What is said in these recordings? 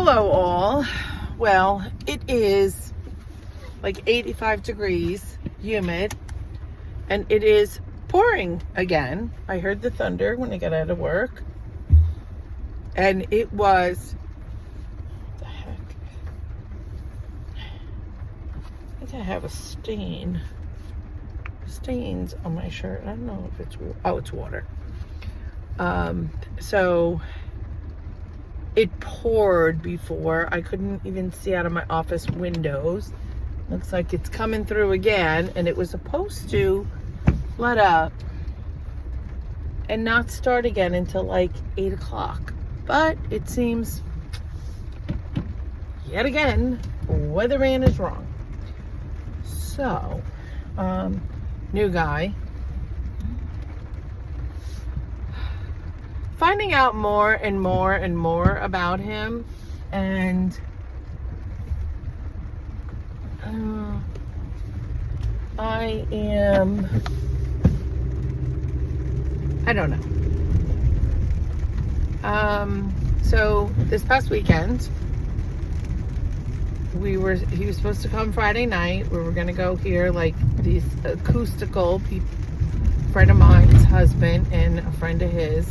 Hello all. Well, it is like 85 degrees, humid, and it is pouring again. I heard the thunder when I got out of work, and it was, what the heck? I think I have a stains on my shirt. I don't know if it's, oh, it's water. So it poured before. I couldn't even see out of my office windows. Looks like it's coming through again, and it was supposed to let up and not start again until like 8 o'clock. But it seems, yet again, weatherman is wrong. So, new guy. Finding out more and more and more about him, and I don't know. So this past weekend, he was supposed to come Friday night. We were gonna go hear like these acoustical people, friend of mine's husband and a friend of his.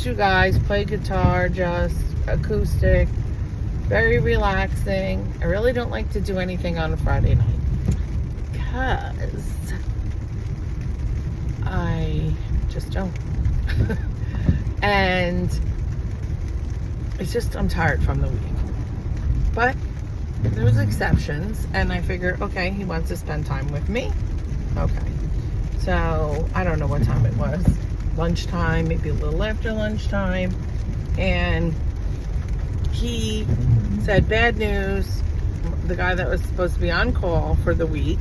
Two guys play guitar, just acoustic, very relaxing. I really don't like to do anything on a Friday night because I just don't. And it's just, I'm tired from the week. But there's exceptions, and I figure, okay, he wants to spend time with me. Okay. So I don't know what time it was. Lunchtime, maybe a little after lunchtime, and he said, bad news, the guy that was supposed to be on call for the week,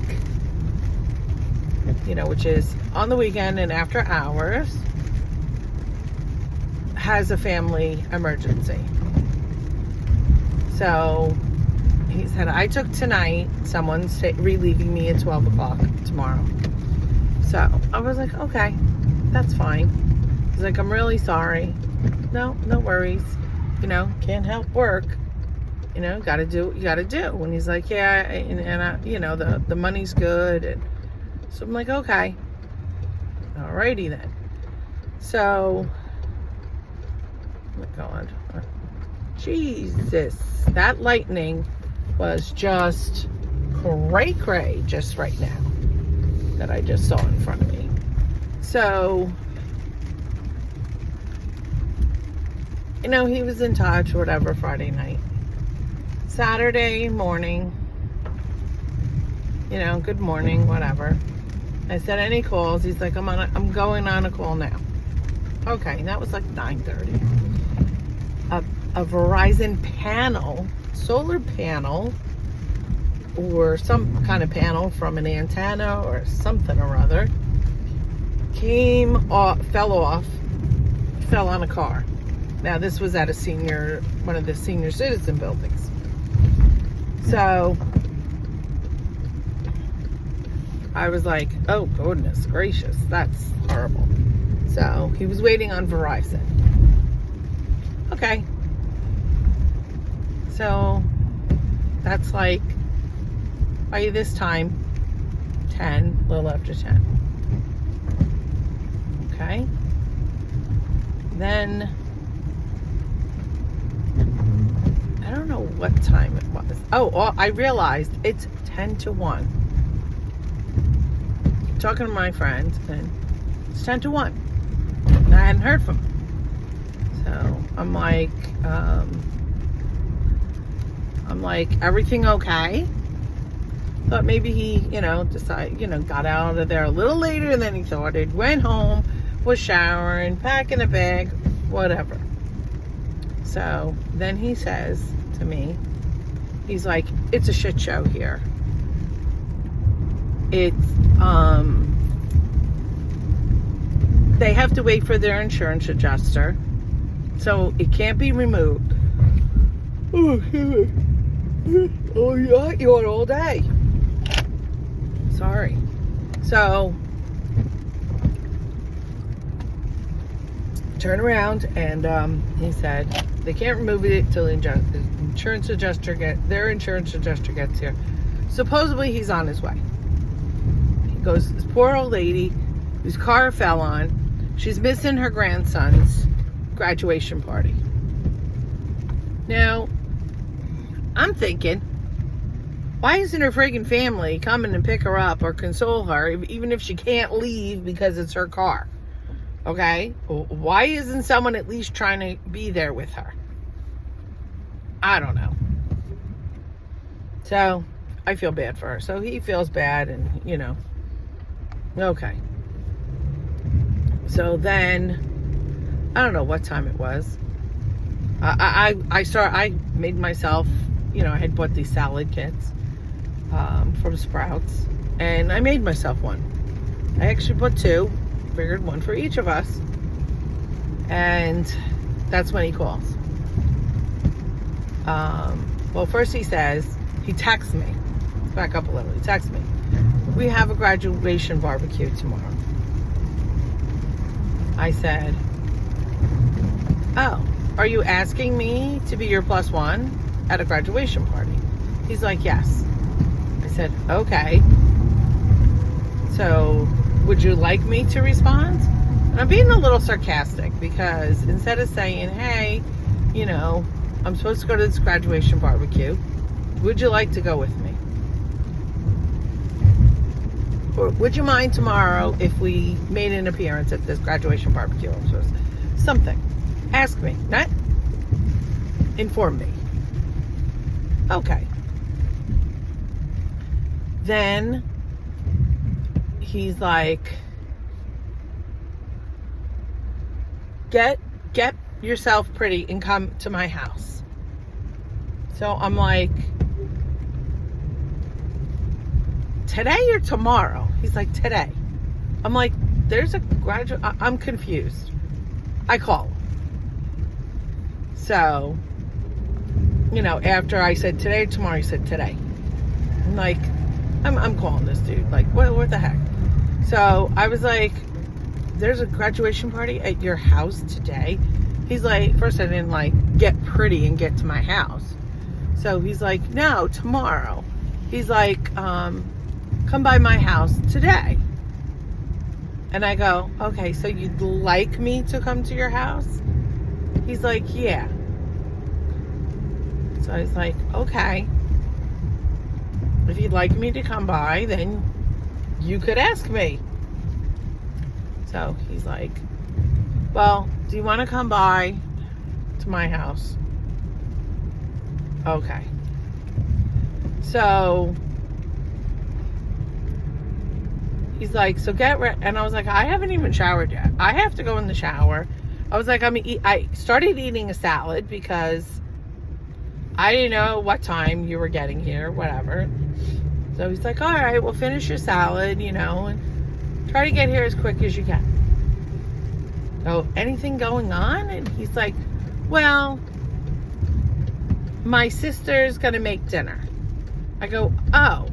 you know, which is on the weekend and after hours, has a family emergency. So he said, I took tonight, someone's relieving me at 12 o'clock tomorrow. So I was like, okay, that's fine. He's like, I'm really sorry. No worries. You know, can't help work. You know, gotta do what you gotta do. And he's like, yeah, and I, you know, the money's good. And so I'm like, okay. Alrighty then. So, oh my God. Jesus. That lightning was just cray just right now that I just saw in front of me. So, you know, he was in touch, whatever, Friday night. Saturday morning, you know, good morning, whatever. I said, any calls? He's like, I'm going on a call now. Okay, that was like 9:30. A Verizon panel, solar panel, or some kind of panel from an antenna or something or other, fell on a car. Now this was at one of the senior citizen buildings. So I was like, oh goodness gracious, that's horrible. So he was waiting on Verizon. Okay. So that's like, by this time, 10, a little after 10. Okay. Then, I don't know what time it was. Oh, I realized it's 10 to 1. I'm talking to my friend, and it's 10 to 1. And I hadn't heard from him. So, I'm like, everything okay? Thought maybe he, got out of there a little later than he thought. It went home, was showering, packing a bag, whatever. So then he says to me, he's like, it's a shit show here. It's, they have to wait for their insurance adjuster, so it can't be removed. Oh, yeah, you on all day. Sorry. So Turned around and he said they can't remove it till their insurance adjuster gets here. Supposedly he's on his way. He goes, this poor old lady whose car fell on, she's missing her grandson's graduation party. Now, I'm thinking, why isn't her friggin' family coming and pick her up or console her, even if she can't leave because it's her car? Okay? Why isn't someone at least trying to be there with her? I don't know. So, I feel bad for her. So, he feels bad and, you know. Okay. So then, I don't know what time it was. I made myself, you know, I had bought these salad kits from Sprouts. And I made myself one. I actually bought 2. Figured one for each of us. And that's when he calls. Well, first he says, he texts me. Let's back up a little. He texts me. We have a graduation barbecue tomorrow. I said, oh, are you asking me to be your +1 at a graduation party? He's like, yes. I said, okay. So, would you like me to respond? And I'm being a little sarcastic because instead of saying, hey, you know, I'm supposed to go to this graduation barbecue, would you like to go with me? Or would you mind tomorrow if we made an appearance at this graduation barbecue? Something. Ask me, not inform me. Okay. Then he's like, get yourself pretty and come to my house. So I'm like, today or tomorrow? He's like, today. I'm like, there's a graduate. I'm confused. I call him. So, you know, after I said today or tomorrow, he said today. I'm like, I'm calling this dude. Like, what the heck? So I was like, there's a graduation party at your house today? He's like, first I didn't like get pretty and get to my house. So he's like, no, tomorrow. He's like, come by my house today. And I go, okay, so you'd like me to come to your house? He's like, yeah. So I was like, okay. If you'd like me to come by, then you could ask me. So he's like, well, do you want to come by to my house? Okay. So he's like, so get ready. And I was like, I haven't even showered yet. I have to go in the shower. I was like, I started eating a salad because I didn't know what time you were getting here, whatever. So he's like, all right, well, finish your salad, you know, and try to get here as quick as you can. So, anything going on? And he's like, well, my sister's going to make dinner. I go, oh,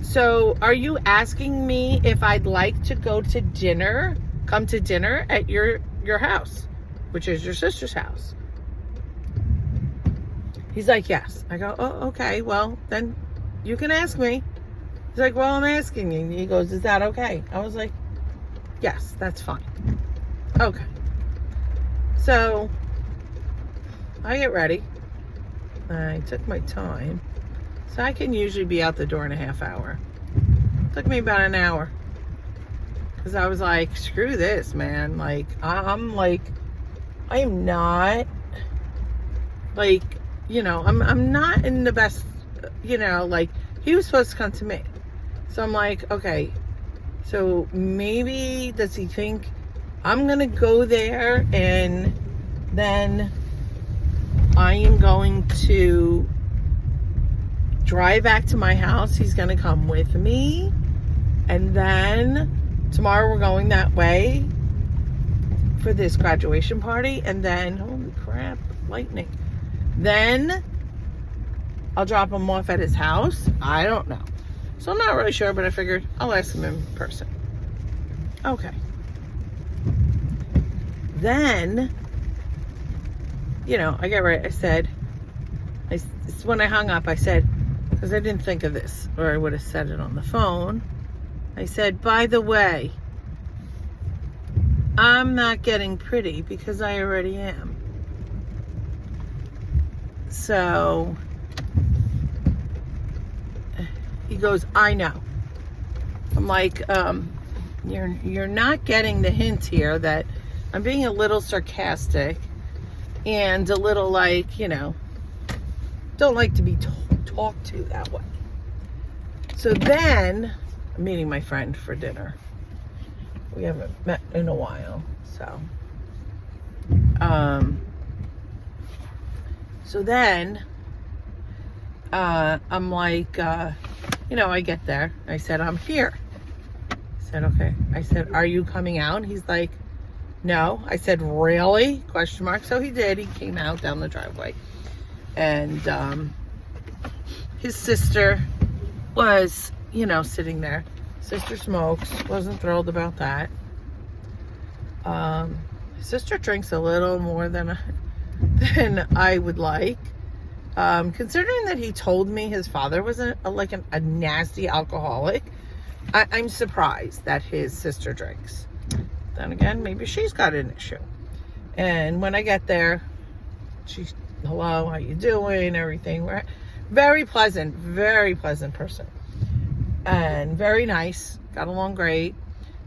so are you asking me if I'd like to go to dinner, come to dinner at your house, which is your sister's house? He's like, yes. I go, oh, okay, well, then you can ask me. He's like, well, I'm asking you. And he goes, is that okay? I was like, yes, that's fine. Okay. So, I get ready. I took my time. So I can usually be out the door in a half hour. It took me about an hour. Because I was like, screw this, man. Like, I'm like, I am not, like, you know, I'm not in the best, you know, like, he was supposed to come to me. So I'm like, okay, so maybe does he think I'm going to go there and then I am going to drive back to my house. He's going to come with me. And then tomorrow we're going that way for this graduation party. And then, holy crap, lightning. Then I'll drop him off at his house. I don't know. So I'm not really sure, but I figured I'll ask him in person. Okay. then, you know, I get right. I said, when I hung up, I said, because I didn't think of this, or I would have said it on the phone. I said, by the way, I'm not getting pretty because I already am. So he goes, I know. I'm like, you're not getting the hint here that I'm being a little sarcastic and a little like, you know, don't like to be talked to that way. So then I'm meeting my friend for dinner. We haven't met in a while, so then I'm like, you know, I get there. I said, I'm here. I said, okay. I said, are you coming out? He's like, no. I said, really? Question mark. So he did. He came out down the driveway. And his sister was, you know, sitting there. Sister smokes. Wasn't thrilled about that. His sister drinks a little more than I would like. Considering that he told me his father was a nasty alcoholic, I'm surprised that his sister drinks. Then again, maybe she's got an issue. And when I get there, she's, hello, how you doing? Everything. We're very pleasant person. And very nice. Got along great.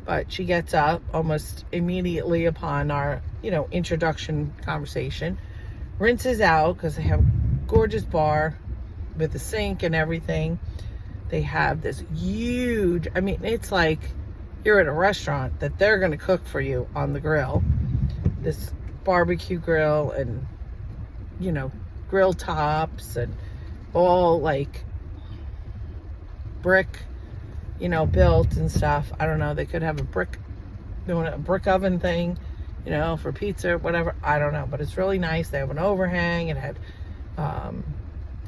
But she gets up almost immediately upon our, you know, introduction conversation. Rinses out because they have a gorgeous bar with a sink and everything. They have this huge, I mean, it's like you're at a restaurant that they're going to cook for you on the grill. This barbecue grill and, you know, grill tops and all like brick, you know, built and stuff. I don't know. They could have doing a brick oven thing, you know, for pizza or whatever. I don't know, but it's really nice. They have an overhang. It had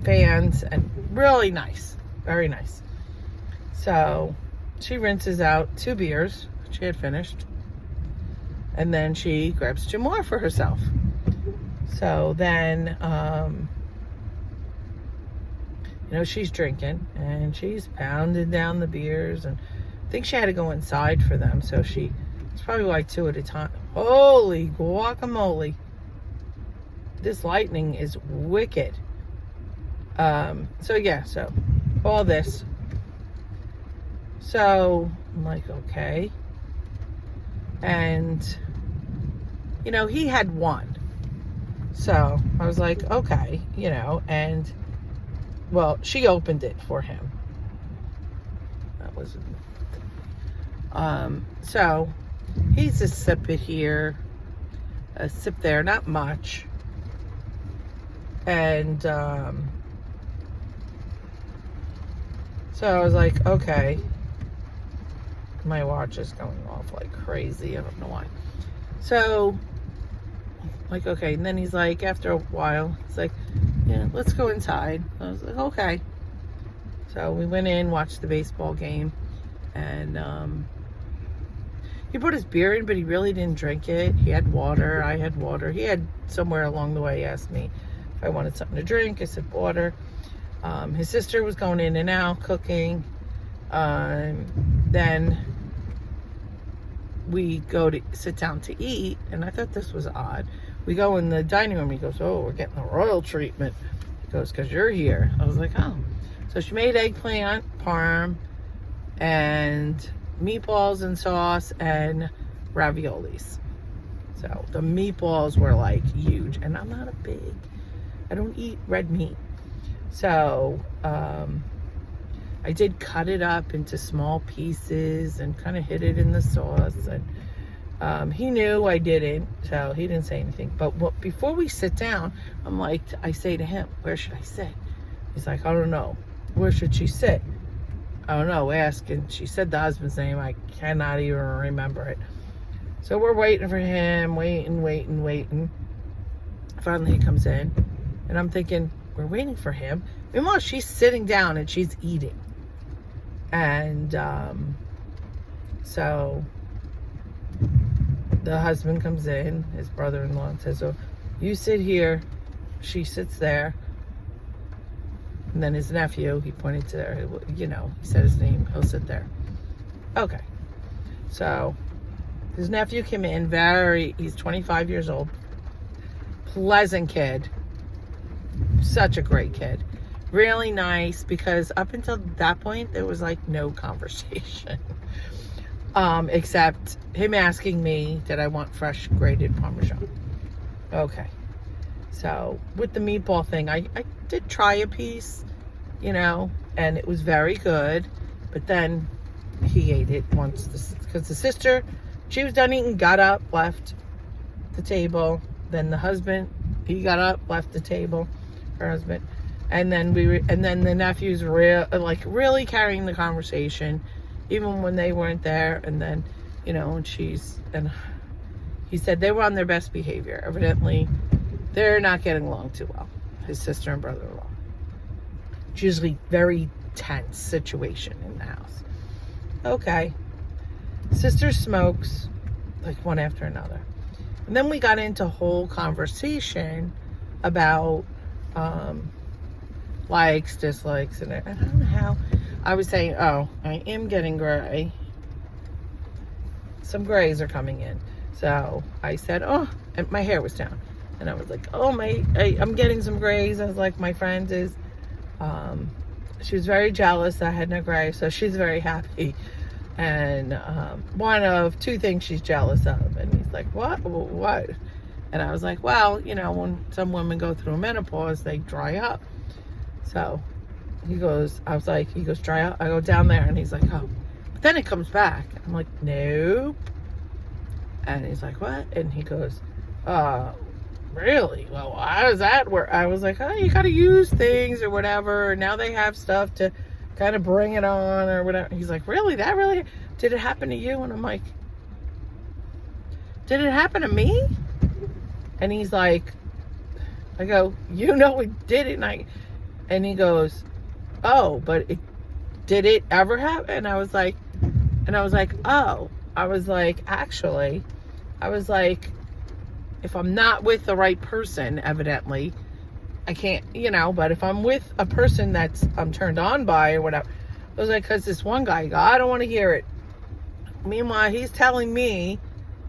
fans and really nice, very nice. So she rinses out 2 beers she had finished, and then she grabs 2 more for herself. So then, you know, she's drinking and she's pounding down the beers, and I think she had to go inside for them. So it's probably like 2 at a time. Holy guacamole. This lightning is wicked. So yeah, so all this. So I'm like, okay. And, you know, he had 1. So I was like, okay, you know, and well, she opened it for him. That was, so he's a sip it here, a sip there, not much. And, so I was like, okay. My watch is going off like crazy. I don't know why. So, like, okay. And then he's like, after a while, he's like, yeah, let's go inside. I was like, okay. So we went in, watched the baseball game, and he brought his beer in, but he really didn't drink it. He had water. I had water. He had somewhere along the way asked me if I wanted something to drink. I said water. His sister was going in and out cooking. Then we go to sit down to eat, and I thought this was odd. We go in the dining room. He goes, oh, we're getting a royal treatment. He goes, because you're here. I was like, oh. So she made eggplant parm and meatballs and sauce and raviolis. So the meatballs were like huge, and I'm not I don't eat red meat. So I did cut it up into small pieces and kind of hid it in the sauce. And he knew I didn't, so he didn't say anything. But before we sit down, I say to him, where should I sit? He's like, I don't know. Where should she sit? I don't know. Ask. And she said the husband's name. I cannot even remember it. So we're waiting for him, waiting. Finally he comes in, and I'm thinking, we're waiting for him. Meanwhile, she's sitting down and she's eating. And so the husband comes in, his brother-in-law, and says, "Oh, you sit here." She sits there. And then his nephew, he pointed to there, he said his name. He'll sit there. Okay. So his nephew came in, he's 25 years old. Pleasant kid. Such a great kid. Really nice, because up until that point, there was like no conversation. Except him asking me, did I want fresh grated Parmesan? Okay. So with the meatball thing, I did try a piece, and it was very good. But then he ate it once, because the sister, she was done eating, got up, left the table. Then the husband, he got up, left the table, her husband. And then the nephew's really carrying the conversation, even when they weren't there. And then, and he said they were on their best behavior. Evidently, they're not getting along too well, his sister and brother-in-law. It's usually very tense situation in the house. Okay. Sister smokes, like one after another. And then we got into a whole conversation about likes, dislikes, and I don't know how. I was saying, I am getting gray. Some grays are coming in. So I said, and my hair was down. And I was like, I'm getting some grays. I was like, my friend is, she was very jealous that I had no gray. So she's very happy. And one of two things she's jealous of. And he's like, what? And I was like, well, when some women go through menopause, they dry up. So he goes, dry up. I go down there, and he's like, oh. But then it comes back. I'm like, nope. And he's like, what? And he goes, really? Well, how does that work? I was like, you got to use things or whatever. And now they have stuff to kind of bring it on or whatever. He's like, really? That really? Did it happen to you? And I'm like, did it happen to me? And he's like, I go, it did it. And he goes, oh, but did it ever happen? And I was like, actually, if I'm not with the right person, evidently, I can't, but if I'm with a person I'm turned on by or whatever, I was like, because this one guy, I don't want to hear it. Meanwhile, he's telling me,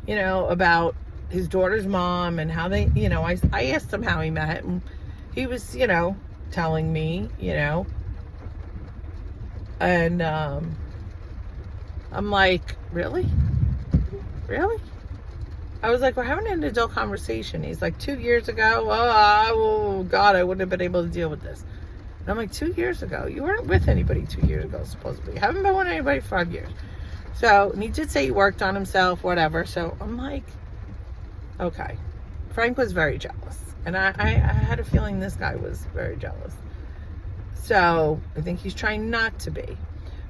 about his daughter's mom and how they, I asked him how he met, and he was, telling me, and I'm like, really? I was like, we're having an adult conversation. He's like, 2 years ago, oh God, I wouldn't have been able to deal with this. And I'm like, 2 years ago? You weren't with anybody 2 years ago, supposedly. You haven't been with anybody for 5 years. So, and he did say he worked on himself, whatever. So I'm like, okay. Frank was very jealous. And I had a feeling this guy was very jealous. So I think he's trying not to be.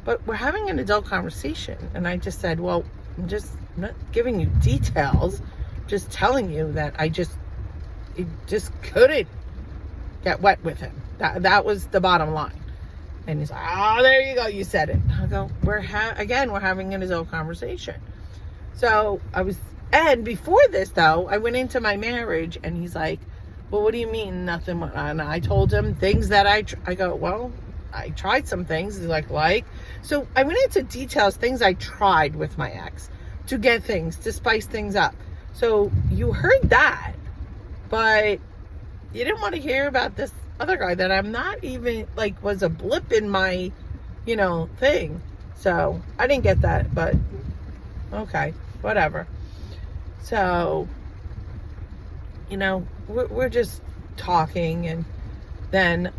But we're having an adult conversation. And I just said, well, I'm just not giving you details. Just telling you that I just couldn't get wet with him. That was the bottom line. And he's like, oh, there you go. You said it. I go, we're having an adult conversation. So and before this though, I went into my marriage and he's like, well, what do you mean nothing? And I told him things that I go, well, I tried some things. He's like, so I went into details, things I tried with my ex to get things, to spice things up. So you heard that, but you didn't want to hear about this other guy that I'm not even, was a blip in my, thing. So I didn't get that, but okay, whatever. So, we're just talking, and then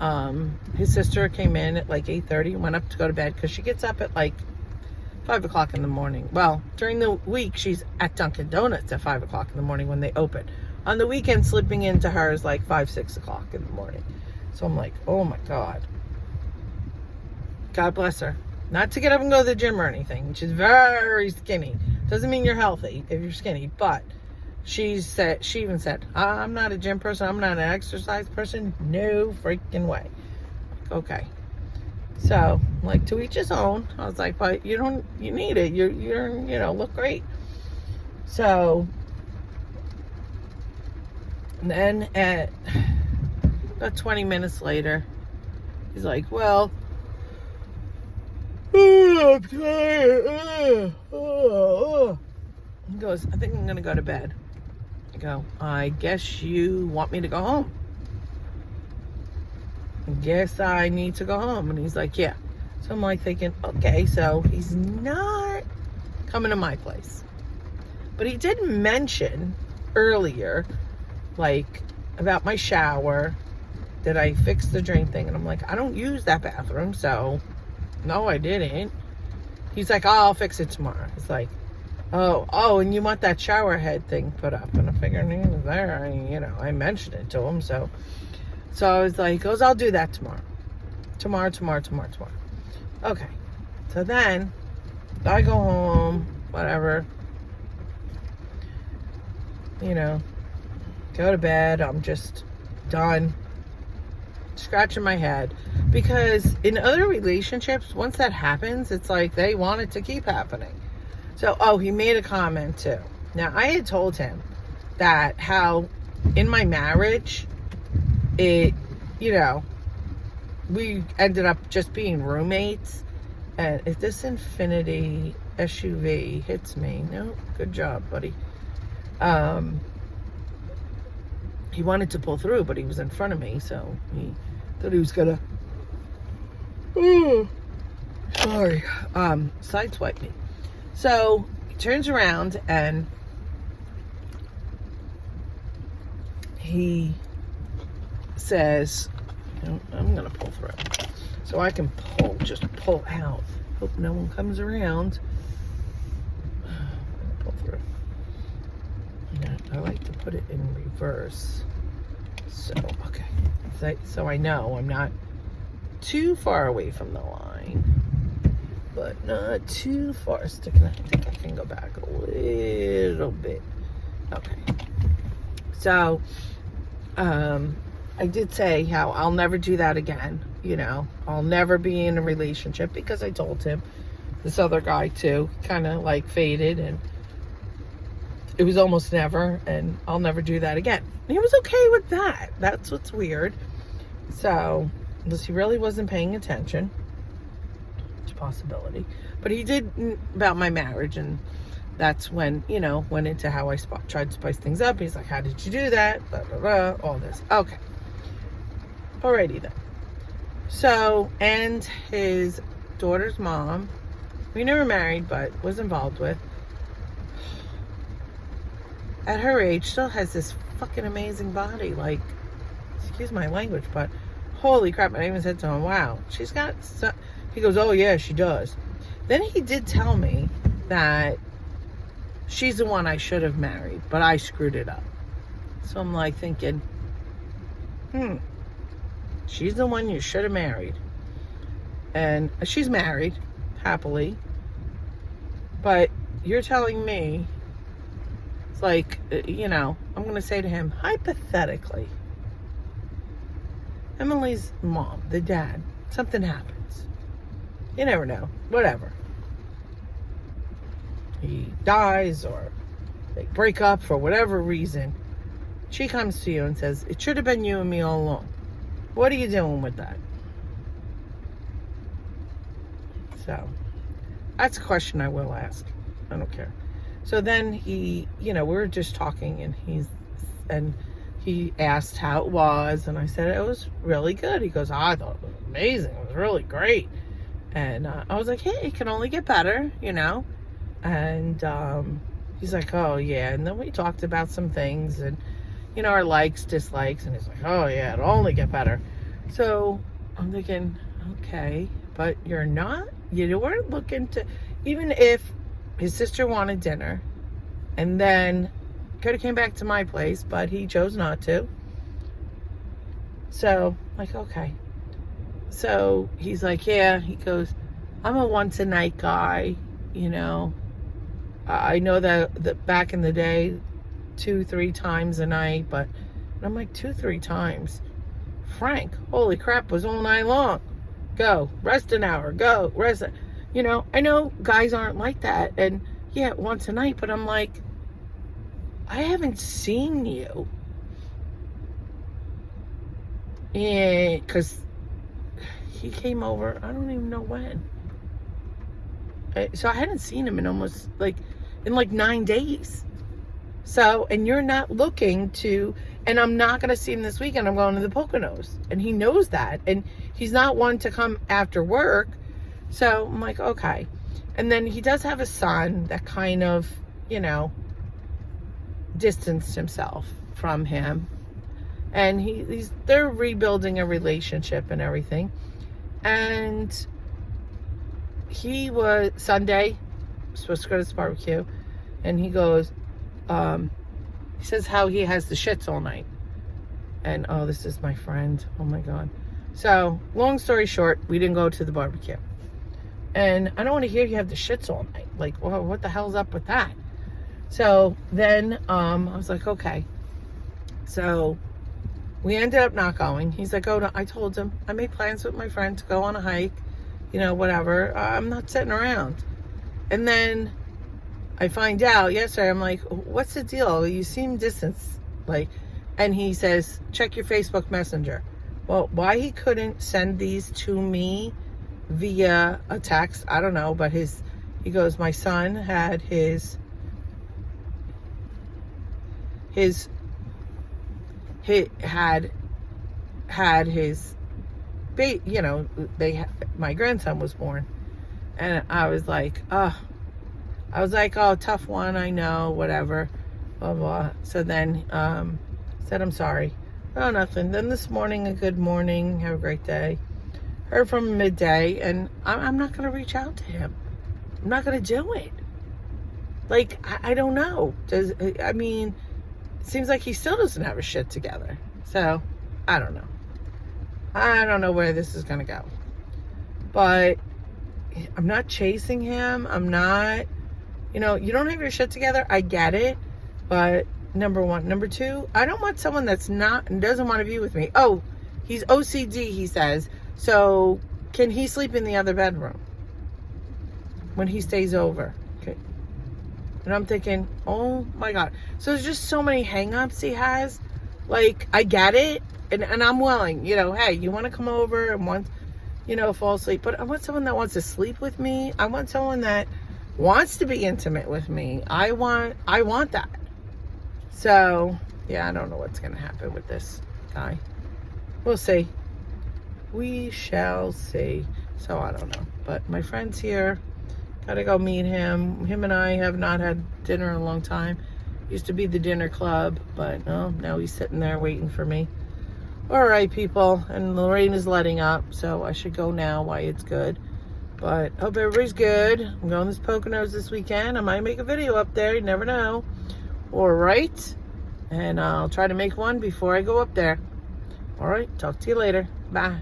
his sister came in at 8:30 and went up to go to bed because she gets up at 5 o'clock in the morning. Well, during the week she's at Dunkin' Donuts at 5 o'clock in the morning when they open. On the weekend, slipping into her is 5, 6 o'clock in the morning. So I'm like, oh my God. God bless her. Not to get up and go to the gym or anything. She's very skinny. Doesn't mean you're healthy if you're skinny, but she even said, I'm not a gym person. I'm not an exercise person. No freaking way. Okay. So, to each his own. I was like, but you need it. You're look great. So And then at about 20 minutes later, he's like, well, I'm tired. He goes, I think I'm going to go to bed. I go, I guess you want me to go home. I guess I need to go home. And he's like, yeah. So I'm like thinking, okay, so he's not coming to my place. But he did mention earlier, like, about my shower, that I fixed the drain thing. And I'm like, I don't use that bathroom, so no, I didn't. He's like, oh, I'll fix it tomorrow. It's like, oh, and you want that shower head thing put up. And I figured he was there. I mentioned it to him. So I was like, goes, I'll do that tomorrow. Tomorrow. Okay. So then I go home, whatever. Go to bed. I'm just done. Scratching my head. Because in other relationships, once that happens, it's like they want it to keep happening. So, he made a comment too. Now, I had told him that how in my marriage, we ended up just being roommates. And if this Infiniti SUV hits me, no, good job, buddy. He wanted to pull through, but he was in front of me, so he thought he was gonna sideswipe me. So he turns around and he says, I'm gonna pull through. So I can just pull out. Hope no one comes around. Pull through. I like to put it in reverse. So, okay. So I know I'm not too far away from the line, but not too far. Sticking. I think I can go back a little bit. Okay. So, I did say how I'll never do that again. I'll never be in a relationship, because I told him this other guy too kind of like faded, and it was almost never, and I'll never do that again. And he was okay with that. That's what's weird. So, unless he really wasn't paying attention, it's a possibility. But he did about my marriage, and that's when, went into how I tried to spice things up. He's like, how did you do that? Blah, blah, blah, all this. Okay. Alrighty then. So, and his daughter's mom, we never married, but was involved with, at her age, still has this fucking amazing body. Like, excuse my language, but holy crap. I even said to him, wow, she's got he goes, oh yeah, she does. Then he did tell me that she's the one I should have married, but I screwed it up. So I'm like thinking, she's the one you should have married. And she's married, happily. But you're telling me, it's like, I'm going to say to him, hypothetically, Emily's mom, the dad, something happens. You never know. Whatever. He dies, or they break up for whatever reason. She comes to you and says, it should have been you and me all along. What are you doing with that? So, that's a question I will ask. I don't care. So then he, we were just talking, and he asked how it was, and I said it was really good. He goes, I thought it was amazing. It was really great. And I was like, hey, it can only get better, And he's like, oh, yeah. And then we talked about some things, and, our likes, dislikes. And he's like, oh, yeah, it'll only get better. So I'm thinking, okay, but you weren't looking to, even if his sister wanted dinner, and then could have came back to my place, but he chose not to. So, like, okay. So he's like, yeah, he goes, I'm a once a night guy, I know that back in the day, 2-3 times a night, but I'm like, 2-3 times. Frank, holy crap, was all night long. Go, rest an hour, go, rest. I know guys aren't like that, and yeah, once a night, but I'm like, I haven't seen you And because he came over, I don't even know when. So I hadn't seen him in almost in 9 days. So, and you're not looking to, and I'm not going to see him this weekend. I'm going to the Poconos. And he knows that. And he's not one to come after work. So I'm like, okay. And then he does have a son that kind of, distanced himself from him. And they're rebuilding a relationship and everything. And he was Sunday supposed to go to this barbecue, and he goes, he says how he has the shits all night. And this is my friend. Oh my God. So long story short, we didn't go to the barbecue. And I don't want to hear you have the shits all night. Like, well, what the hell's up with that? So then I was like, okay. So we ended up not going. He's like, I told him I made plans with my friend to go on a hike, whatever. I'm not sitting around. And then I find out yesterday, I'm like, what's the deal? You seem distant. And he says, check your Facebook Messenger. Well, why he couldn't send these to me via a text, I don't know, but he goes, my son had his my grandson was born. And I was like, oh, tough one, I know, whatever, blah, blah. So then, said, I'm sorry. Oh, nothing. Then this morning, a good morning, have a great day. Heard from him midday, and I'm not going to reach out to him. I'm not going to do it. I don't know. It seems like he still doesn't have his shit together. So, I don't know. I don't know where this is going to go. But I'm not chasing him. I'm not, you don't have your shit together. I get it. But number one. Number two, I don't want someone that's not and doesn't want to be with me. Oh, he's OCD, he says. So can he sleep in the other bedroom when he stays over? Okay. And I'm thinking, oh my God. So there's just so many hang-ups he has. I get it. And I'm willing, hey, you want to come over and fall asleep. But I want someone that wants to sleep with me. I want someone that wants to be intimate with me. I want that. So, yeah, I don't know what's going to happen with this guy. We'll see. We shall see. So, I don't know. But my friend's here. Got to go meet him. Him and I have not had dinner in a long time. Used to be the dinner club. But, now he's sitting there waiting for me. All right, people. And the rain is letting up. So, I should go now while it's good. But, hope everybody's good. I'm going to this Poconos this weekend. I might make a video up there. You never know. All right. And I'll try to make one before I go up there. All right. Talk to you later. Bye.